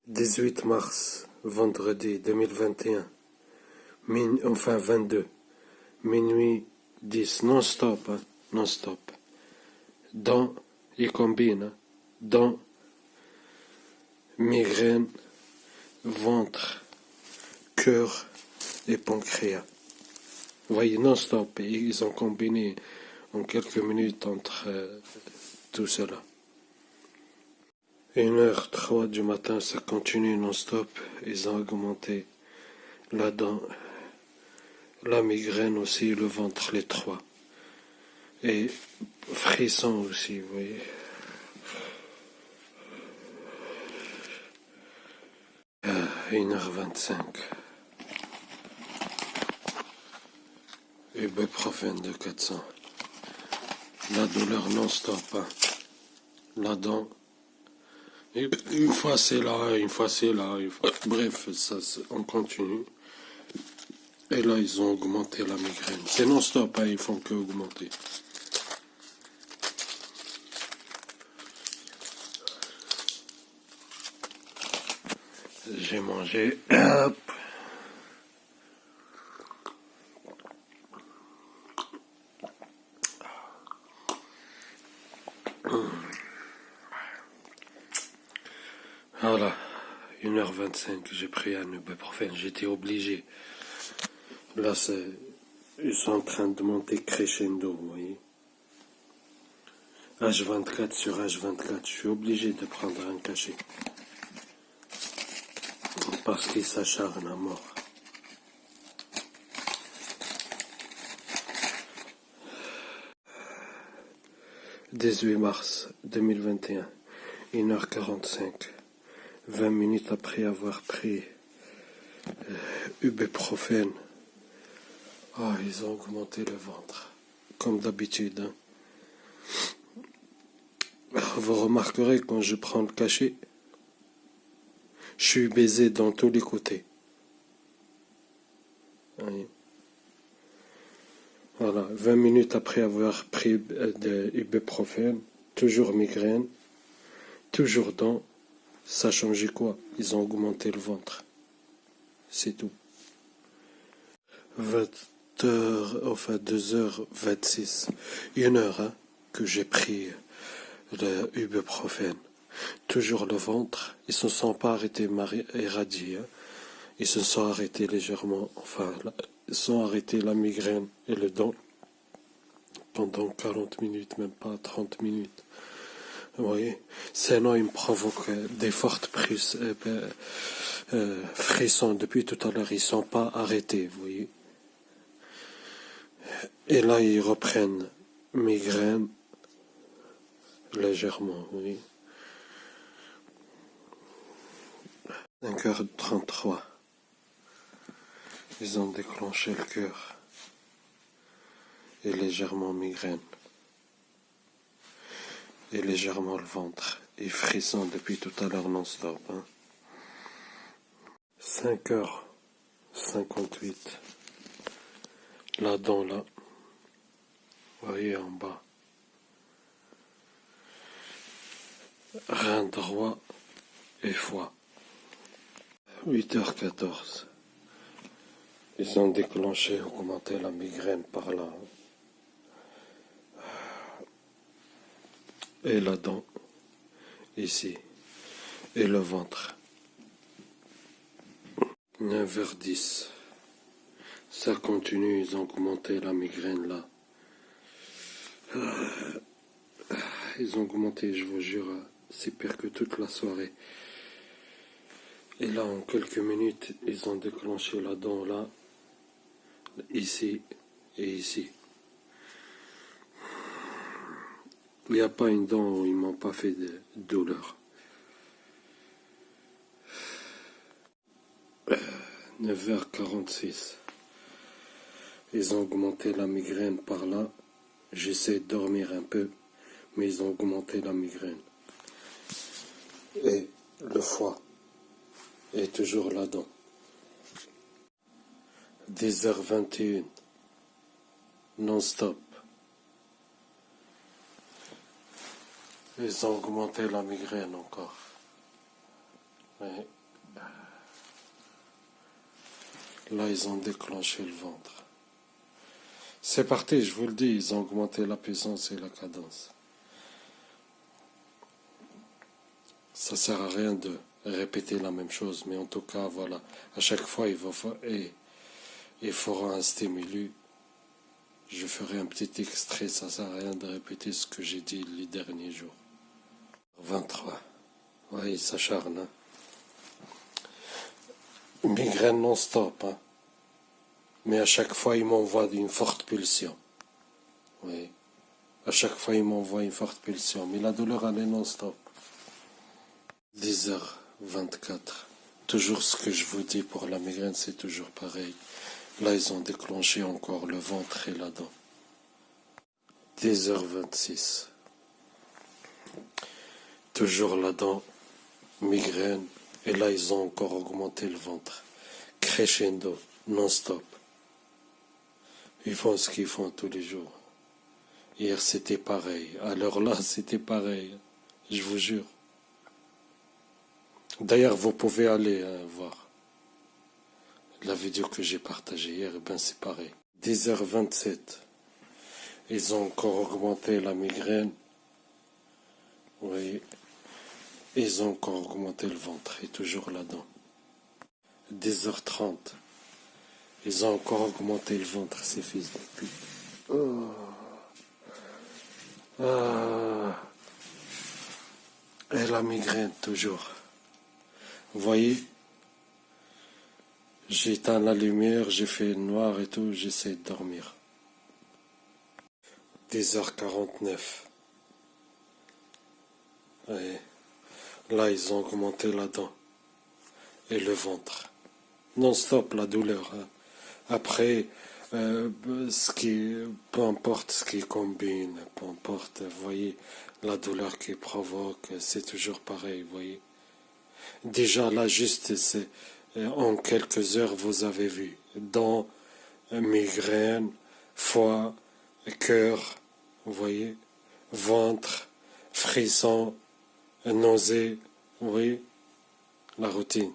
18 mars, vendredi 2021, enfin 22, minuit 10, non-stop, hein, non-stop. Dents, il combine, hein, dents, migraine, ventre, cœur et pancréas. Vous voyez, non-stop, ils ont combiné en quelques minutes entre tout cela. 1h03 du matin, ça continue non-stop. Ils ont augmenté la dent, la migraine aussi, le ventre, les trois. Et frisson aussi, vous voyez. Ah, 1h25. Ibuprofène de 400. La douleur non-stop, hein. La dent. Une fois c'est là, une fois c'est là, bref, ça, on continue. Et là, ils ont augmenté la migraine. C'est non-stop, hein, ils font que augmenter. J'ai mangé. Hop. Voilà, 1h25, j'ai pris un ibuprofène, j'étais obligé. Là, ils sont en train de monter crescendo, vous voyez. H24 sur H24, je suis obligé de prendre un cachet. Parce qu'ils s'acharnent à mort. « 18 mars 2021, 1h45, 20 minutes après avoir pris ibuprofène. Ah, ils ont augmenté le ventre, comme d'habitude. Hein. Vous remarquerez quand je prends le cachet, je suis baisé dans tous les côtés. Oui. Voilà, 20 minutes après avoir pris de ibuprofène, toujours migraine, toujours dents, ça a changé quoi? Ils ont augmenté le ventre. C'est tout. 20h, enfin 2h26, 1 heure hein, que j'ai pris le ibuprofène. Toujours le ventre, ils ne se sont pas arrêtés irradiés, hein. Ils se sont arrêtés légèrement, enfin, ils sont arrêtés la migraine et le dent pendant 40 minutes, même pas 30 minutes. Vous voyez, sinon, il me provoque des fortes frissons depuis tout à l'heure, ils ne sont pas arrêtés, vous voyez. Et là, ils reprennent migraine légèrement, oui. 5h33. Ils ont déclenché le cœur. Et légèrement migraine. Et légèrement le ventre. Et frisson depuis tout à l'heure non-stop. Hein. 5h58. La dent là. Vous voyez en bas. Rein droit et foie. 8h14. Ils ont déclenché, augmenté la migraine par là. Et la dent, ici. Et le ventre. 9h10. Ça continue, ils ont augmenté la migraine là. Ils ont augmenté, je vous jure, c'est pire que toute la soirée. Et là, en quelques minutes, ils ont déclenché la dent là, ici et ici. Il n'y a pas une dent où ils ne m'ont pas fait de douleur. 9h46. Ils ont augmenté la migraine par là. J'essaie de dormir un peu, mais ils ont augmenté la migraine. Et le foie. Et toujours la dent. 10h21. Non-stop. Ils ont augmenté la migraine encore. Ouais. Là, ils ont déclenché le ventre. C'est parti, je vous le dis, ils ont augmenté la puissance et la cadence. Ça sert à rien de répéter la même chose, mais en tout cas, voilà, à chaque fois, il fera un stimulus. Je ferai un petit extrait, ça sert à rien de répéter ce que j'ai dit les derniers jours. 23. Ouais, il s'acharne. Hein. Migraine non-stop, hein. Mais à chaque fois, il m'envoie une forte pulsion. Oui. À chaque fois, il m'envoie une forte pulsion. Mais la douleur, elle est non-stop. 10h24. Toujours ce que je vous dis pour la migraine, c'est toujours pareil. Là, ils ont déclenché encore le ventre et la dent. 10h26. Toujours la dent, migraine. Et là, ils ont encore augmenté le ventre. Crescendo, non-stop. Ils font ce qu'ils font tous les jours. Hier, c'était pareil. Alors là, c'était pareil. Je vous jure. D'ailleurs, vous pouvez aller voir la vidéo que j'ai partagée hier. Eh ben, c'est pareil. 10h27. Ils ont encore augmenté la migraine. Oui. Ils ont encore augmenté le ventre. Et toujours là-dedans. 10h30. Ils ont encore augmenté le ventre, ces fils de pute. Oh. Ah. Et la migraine, toujours. Vous voyez, j'ai éteint la lumière, j'ai fait noir et tout, j'essaie de dormir. 10h49. Et là, ils ont augmenté la dent et le ventre. Non-stop, la douleur. Hein. Après, peu importe ce qui combine, peu importe, vous voyez, la douleur qui provoque, c'est toujours pareil, vous voyez. Déjà là, juste, en quelques heures, vous avez vu, dents, migraine, foie, cœur, vous voyez, ventre, frisson, nausée, vous voyez, la routine.